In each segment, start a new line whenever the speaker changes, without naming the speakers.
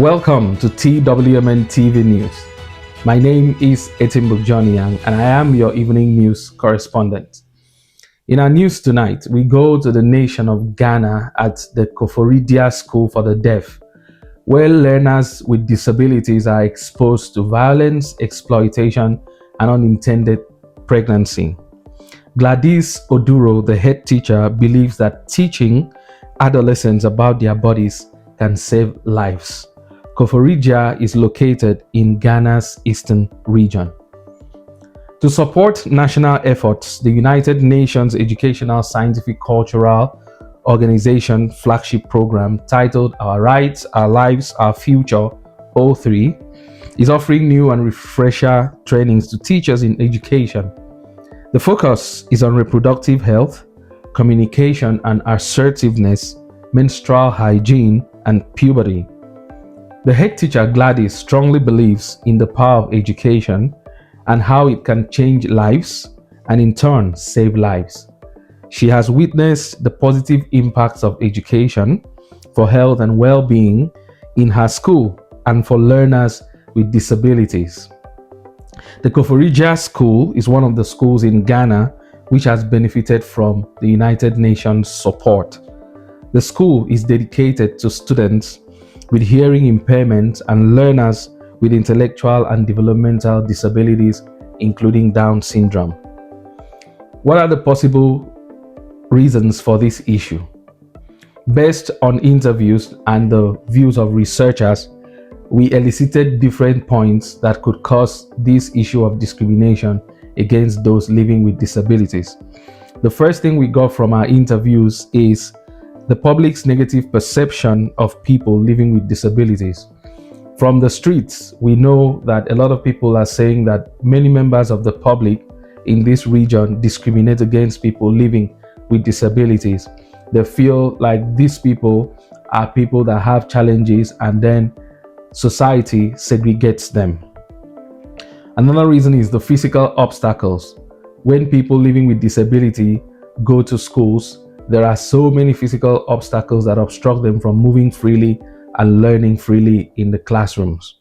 Welcome to TWMN TV News. My name is Etimbuk Johnnyang and I am your evening news correspondent. In our news tonight, we go to the nation of Ghana at the Koforidia School for the Deaf, where learners with disabilities are exposed to violence, exploitation, and unintended pregnancy. Gladys Oduro, the head teacher, believes that teaching adolescents about their bodies can save lives. Koforidia is located in Ghana's eastern region. To support national efforts, the United Nations Educational, Scientific, Cultural Organization flagship program titled Our Rights, Our Lives, Our Future O3 is offering new and refresher trainings to teachers in education. The focus is on reproductive health, communication and assertiveness, menstrual hygiene, and puberty. The head teacher Gladys strongly believes in the power of education and how it can change lives and in turn save lives. She has witnessed the positive impacts of education for health and well-being in her school and for learners with disabilities. The Koforidia School is one of the schools in Ghana which has benefited from the United Nations support. The school is dedicated to students with hearing impairments and learners with intellectual and developmental disabilities, including Down syndrome. What are the possible reasons for this issue? Based on interviews and the views of researchers, we elicited different points that could cause this issue of discrimination against those living with disabilities. The first thing we got from our interviews is the public's negative perception of people living with disabilities. From the streets, we know that a lot of people are saying that many members of the public in this region discriminate against people living with disabilities. They feel like these people are people that have challenges and then society segregates them. Another reason is the physical obstacles. When people living with disability go to schools, there are so many physical obstacles that obstruct them from moving freely and learning freely in the classrooms.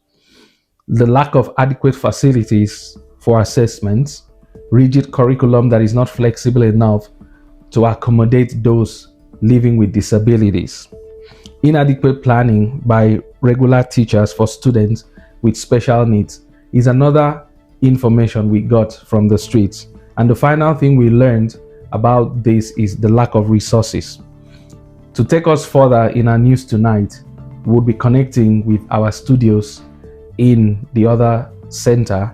The lack of adequate facilities for assessments, rigid curriculum that is not flexible enough to accommodate those living with disabilities, inadequate planning by regular teachers for students with special needs is another information we got from the streets. And the final thing we learned about this is the lack of resources. To take us further in our news tonight, we'll be connecting with our studios in the other center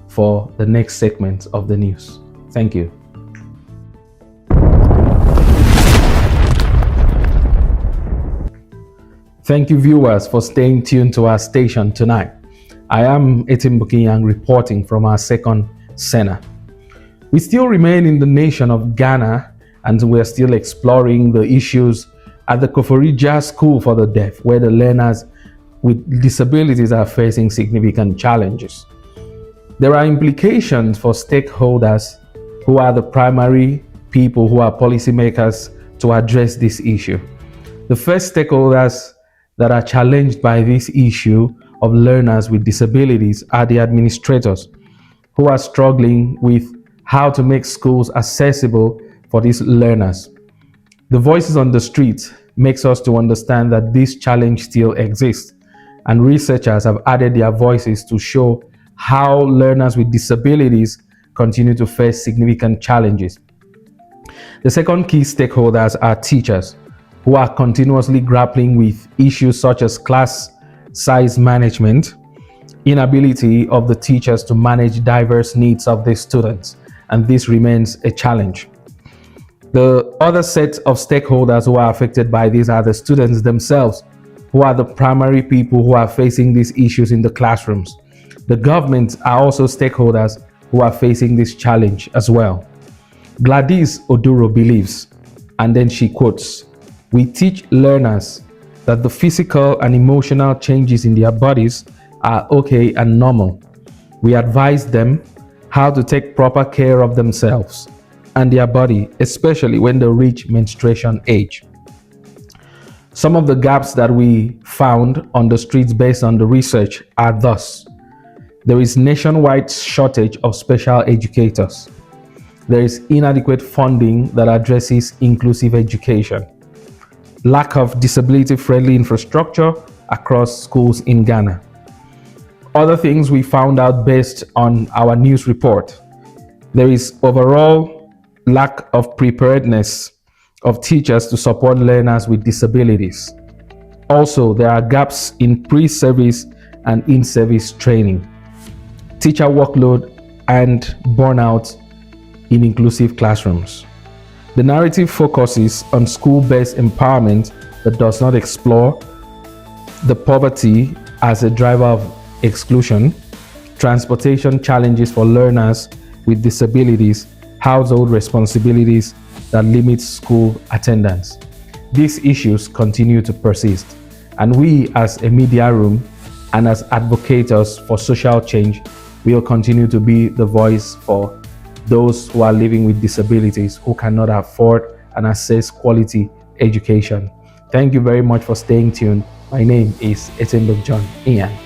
for the next segment of the news. Thank you. Thank you, viewers, for staying tuned to our station tonight. I am Etimbuk Johnnyang reporting from our second center. We still remain in the nation of Ghana and we're still exploring the issues at the Koforidia School for the Deaf, where the learners with disabilities are facing significant challenges. There are implications for stakeholders who are the primary people who are policymakers to address this issue. The first stakeholders that are challenged by this issue of learners with disabilities are the administrators, who are struggling with how to make schools accessible for these learners. The voices on the street makes us to understand that this challenge still exists, and researchers have added their voices to show how learners with disabilities continue to face significant challenges. The second key stakeholders are teachers, who are continuously grappling with issues such as class size management, inability of the teachers to manage diverse needs of their students, and this remains a challenge. The other set of stakeholders who are affected by this are the students themselves, who are the primary people who are facing these issues in the classrooms. The government are also stakeholders who are facing this challenge as well. Gladys Oduro believes, and then she quotes, "We teach learners that the physical and emotional changes in their bodies are okay and normal. We advise them how to take proper care of themselves and their body, especially when they reach menstruation age." Some of the gaps that we found on the streets based on the research are thus: there is nationwide shortage of special educators. There is inadequate funding that addresses inclusive education. Lack of disability-friendly infrastructure across schools in Ghana. Other things we found out based on our news report: there is overall lack of preparedness of teachers to support learners with disabilities. Also, there are gaps in pre-service and in-service training, teacher workload, and burnout in inclusive classrooms. The narrative focuses on school-based empowerment but does not explore the poverty as a driver of exclusion, transportation challenges for learners with disabilities, household responsibilities that limit school attendance. These issues continue to persist, and we as a media room and as advocates for social change will continue to be the voice for those who are living with disabilities who cannot afford and access quality education. Thank you very much for staying tuned. My name is Etimbuk John Ian.